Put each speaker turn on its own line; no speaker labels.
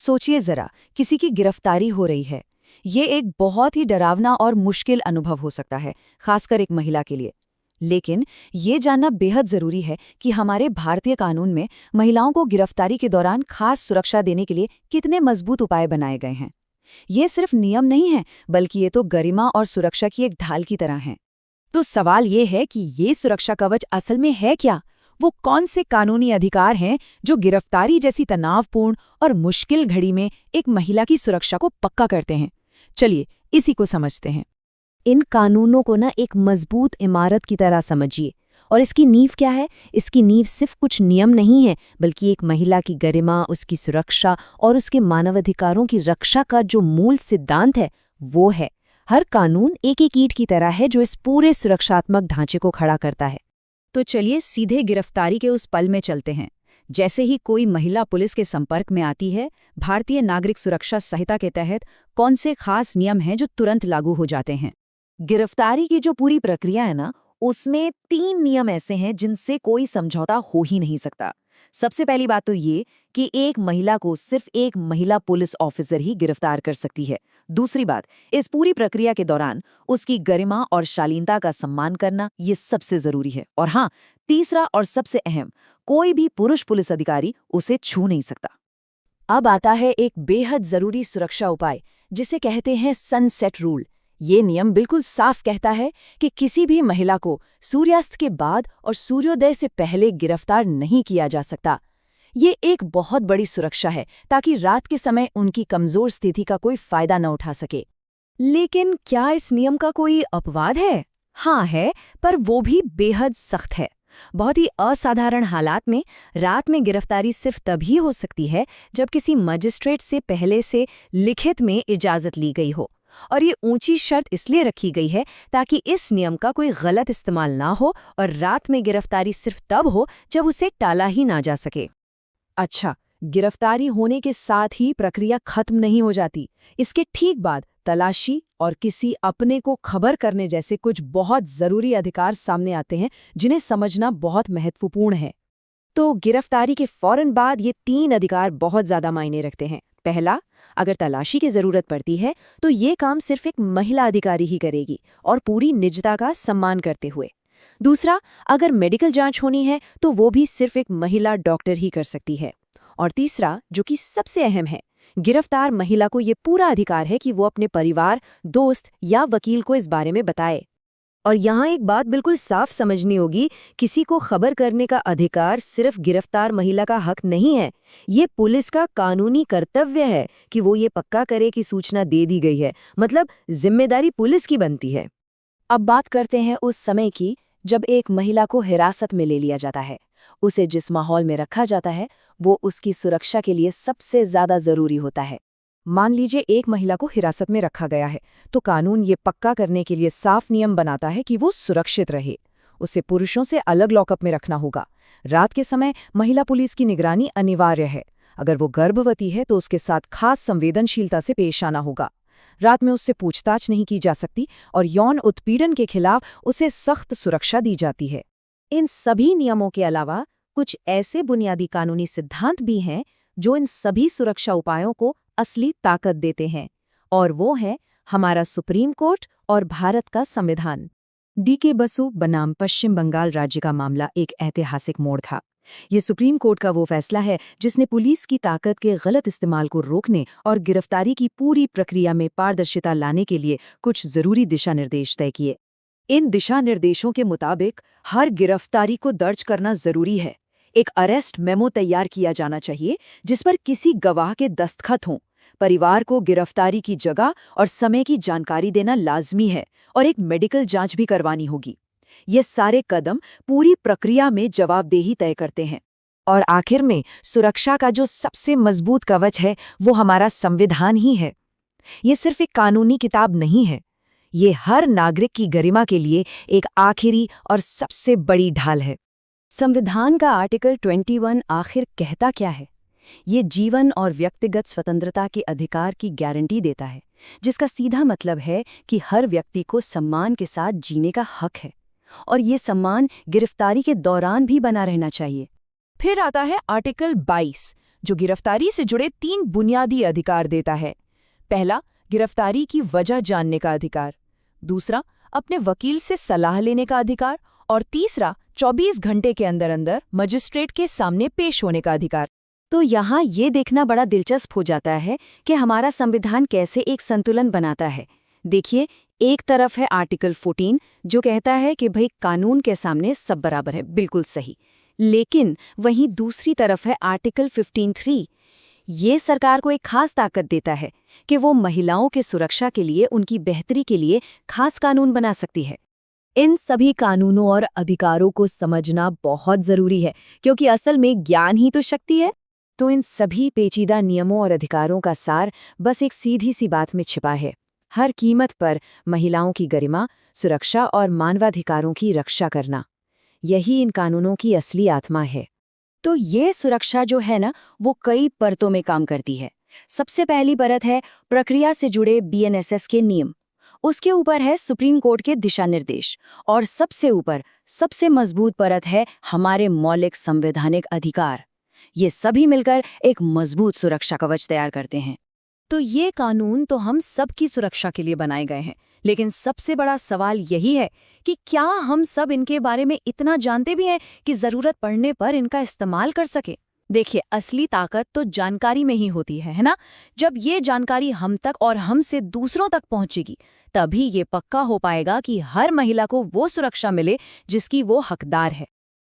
सोचिए जरा, किसी की गिरफ्तारी हो रही है। ये एक बहुत ही डरावना और मुश्किल अनुभव हो सकता है, खासकर एक महिला के लिए। लेकिन ये जानना बेहद जरूरी है कि हमारे भारतीय कानून में महिलाओं को गिरफ्तारी के दौरान खास सुरक्षा देने के लिए कितने मजबूत उपाय बनाए गए हैं। ये सिर्फ नियम नहीं है, बल्कि ये तो गरिमा और सुरक्षा की एक ढाल की तरह है।
तो सवाल ये है कि ये सुरक्षा कवच असल में है क्या? वो कौन से कानूनी अधिकार हैं जो गिरफ्तारी जैसी तनावपूर्ण और मुश्किल घड़ी में एक महिला की सुरक्षा को पक्का करते हैं? चलिए इसी को समझते हैं।
इन कानूनों को ना एक मजबूत इमारत की तरह समझिए। और इसकी नींव क्या है? इसकी नींव सिर्फ कुछ नियम नहीं है, बल्कि एक महिला की गरिमा, उसकी सुरक्षा और उसके मानवाधिकारों की रक्षा का जो मूल सिद्धांत है, वो है। हर कानून एक एक ईंट की तरह है जो इस पूरे सुरक्षात्मक ढांचे को खड़ा करता है।
तो चलिए सीधे गिरफ्तारी के उस पल में चलते हैं। जैसे ही कोई महिला पुलिस के संपर्क में आती है, भारतीय नागरिक सुरक्षा संहिता के तहत कौन से खास नियम हैं जो तुरंत लागू हो जाते हैं?
गिरफ्तारी की जो पूरी प्रक्रिया है ना, उसमें 3 नियम ऐसे हैं जिनसे कोई समझौता हो ही नहीं सकता। सबसे पहली बात तो ये कि एक महिला को सिर्फ एक महिला पुलिस ऑफिसर ही गिरफ्तार कर सकती है। दूसरी बात, इस पूरी प्रक्रिया के दौरान उसकी गरिमा और शालीनता का सम्मान करना ये सबसे जरूरी है। और हाँ, तीसरा और सबसे अहम, कोई भी पुरुष पुलिस अधिकारी उसे छू नहीं सकता।
अब आता है एक बेहद जरूरी सुरक्षा उपाय, जिसे कहते हैं सनसेट रूल। ये नियम बिल्कुल साफ कहता है कि किसी भी महिला को सूर्यास्त के बाद और सूर्योदय से पहले गिरफ्तार नहीं किया जा सकता। ये एक बहुत बड़ी सुरक्षा है, ताकि रात के समय उनकी कमजोर स्थिति का कोई फायदा न उठा सके।
लेकिन क्या इस नियम का कोई अपवाद है?
हाँ है, पर वो भी बेहद सख्त है। बहुत ही असाधारण हालात में रात में गिरफ्तारी सिर्फ तभी हो सकती है जब किसी मजिस्ट्रेट से पहले से लिखित में इजाजत ली गई हो। और ये ऊंची शर्त इसलिए रखी गई है ताकि इस नियम का कोई गलत इस्तेमाल ना हो और रात में गिरफ्तारी सिर्फ तब हो जब उसे टाला ही ना जा सके।
अच्छा, गिरफ्तारी होने के साथ ही प्रक्रिया खत्म नहीं हो जाती। इसके ठीक बाद तलाशी और किसी अपने को खबर करने जैसे कुछ बहुत जरूरी अधिकार सामने आते हैं, जिन्हें समझना बहुत महत्वपूर्ण है।
तो गिरफ्तारी के फौरन बाद ये 3 अधिकार बहुत ज्यादा मायने रखते हैं। पहला, अगर तलाशी की जरूरत पड़ती है तो ये काम सिर्फ एक महिला अधिकारी ही करेगी और पूरी निजता का सम्मान करते हुए। दूसरा, अगर मेडिकल जांच होनी है तो वो भी सिर्फ एक महिला डॉक्टर ही कर सकती है। और तीसरा, जो कि सबसे अहम है, गिरफ्तार महिला को ये पूरा अधिकार है कि वो अपने परिवार, दोस्त या वकील को इस बारे में बताए। और यहाँ एक बात बिल्कुल साफ समझनी होगी, किसी को खबर करने का अधिकार सिर्फ गिरफ्तार महिला का हक नहीं है। ये पुलिस का कानूनी कर्तव्य है कि वो ये पक्का करे कि सूचना दे दी गई है। मतलब जिम्मेदारी पुलिस की बनती है। अब बात करते हैं उस समय की जब एक महिला को हिरासत में ले लिया जाता है। उसे जिस माहौल में रखा जाता है वो उसकी सुरक्षा के लिए सबसे ज्यादा जरूरी होता है।
मान लीजिए एक महिला को हिरासत में रखा गया है, तो कानून ये पक्का करने के लिए साफ नियम बनाता है कि वो सुरक्षित रहे। उसे पुरुषों से अलग लॉकअप में रखना होगा। रात के समय महिला पुलिस की निगरानी अनिवार्य है। अगर वो गर्भवती है तो उसके साथ खास संवेदनशीलता से पेश आना होगा। रात में उससे पूछताछ नहीं की जा सकती और यौन उत्पीड़न के खिलाफ उसे सख्त सुरक्षा दी जाती है।
इन सभी नियमों के अलावा कुछ ऐसे बुनियादी कानूनी सिद्धांत भी हैं जो इन सभी सुरक्षा उपायों को असली ताकत देते हैं, और वो है हमारा सुप्रीम कोर्ट और भारत का संविधान।
DK बसु बनाम पश्चिम बंगाल राज्य का मामला एक ऐतिहासिक मोड़ था। ये सुप्रीम कोर्ट का वो फैसला है जिसने पुलिस की ताकत के गलत इस्तेमाल को रोकने और गिरफ्तारी की पूरी प्रक्रिया में पारदर्शिता लाने के लिए कुछ जरूरी दिशा निर्देश तय किए। इन दिशा निर्देशों के मुताबिक हर गिरफ्तारी को दर्ज करना जरूरी है। एक अरेस्ट मेमो तैयार किया जाना चाहिए जिस पर किसी गवाह के दस्तखत हों। परिवार को गिरफ्तारी की जगह और समय की जानकारी देना लाजमी है और एक मेडिकल जांच भी करवानी होगी। ये सारे कदम पूरी प्रक्रिया में जवाबदेही तय करते हैं। और आखिर में सुरक्षा का जो सबसे मजबूत कवच है वो हमारा संविधान ही है। ये सिर्फ एक कानूनी किताब नहीं है, ये हर नागरिक की गरिमा के लिए एक आखिरी और सबसे बड़ी ढाल है। संविधान का आर्टिकल 21 आखिर कहता क्या है? ये जीवन और व्यक्तिगत स्वतंत्रता के अधिकार की गारंटी देता है, जिसका सीधा मतलब है कि हर व्यक्ति को सम्मान के साथ जीने का हक है और ये सम्मान गिरफ्तारी के दौरान भी बना रहना चाहिए।
फिर आता है आर्टिकल 22, जो गिरफ्तारी से जुड़े 3 बुनियादी अधिकार देता है। पहला, गिरफ्तारी की वजह जानने का अधिकार। दूसरा, अपने वकील से सलाह लेने का अधिकार। और तीसरा, 24 घंटे के अंदर अंदर मजिस्ट्रेट के सामने पेश होने का अधिकार।
तो यहाँ ये देखना बड़ा दिलचस्प हो जाता है कि हमारा संविधान कैसे एक संतुलन बनाता है। देखिए, एक तरफ है आर्टिकल 14 जो कहता है कि भाई कानून के सामने सब बराबर है, बिल्कुल सही। लेकिन वहीं दूसरी तरफ है आर्टिकल 15(3). ये सरकार को एक खास ताकत देता है कि वो महिलाओं के सुरक्षा के लिए, उनकी बेहतरी के लिए खास कानून बना सकती है।
इन सभी कानूनों और अधिकारों को समझना बहुत जरूरी है, क्योंकि असल में ज्ञान ही तो शक्ति है।
तो इन सभी पेचीदा नियमों और अधिकारों का सार बस एक सीधी सी बात में छिपा है: हर कीमत पर महिलाओं की गरिमा, सुरक्षा और मानवाधिकारों की रक्षा करना। यही इन कानूनों की असली आत्मा है।
तो ये सुरक्षा जो है ना, वो कई परतों में काम करती है। सबसे पहली परत है प्रक्रिया से जुड़े BNSS के नियम। उसके ऊपर है सुप्रीम कोर्ट के दिशा निर्देश। और सबसे ऊपर, सबसे मजबूत परत है हमारे मौलिक संवैधानिक अधिकार। ये सभी मिलकर एक मजबूत सुरक्षा कवच तैयार करते हैं। तो ये कानून तो हम सबकी सुरक्षा के लिए बनाए गए हैं, लेकिन सबसे बड़ा सवाल यही है कि क्या हम सब इनके बारे में इतना जानते भी हैं कि जरूरत पड़ने पर इनका इस्तेमाल कर सके। देखिए, असली ताकत तो जानकारी में ही होती है ना? जब ये जानकारी हम तक और हमसे दूसरों तक पहुंचेगी, तभी ये पक्का हो पाएगा कि हर महिला को वो सुरक्षा मिले जिसकी वो हकदार है।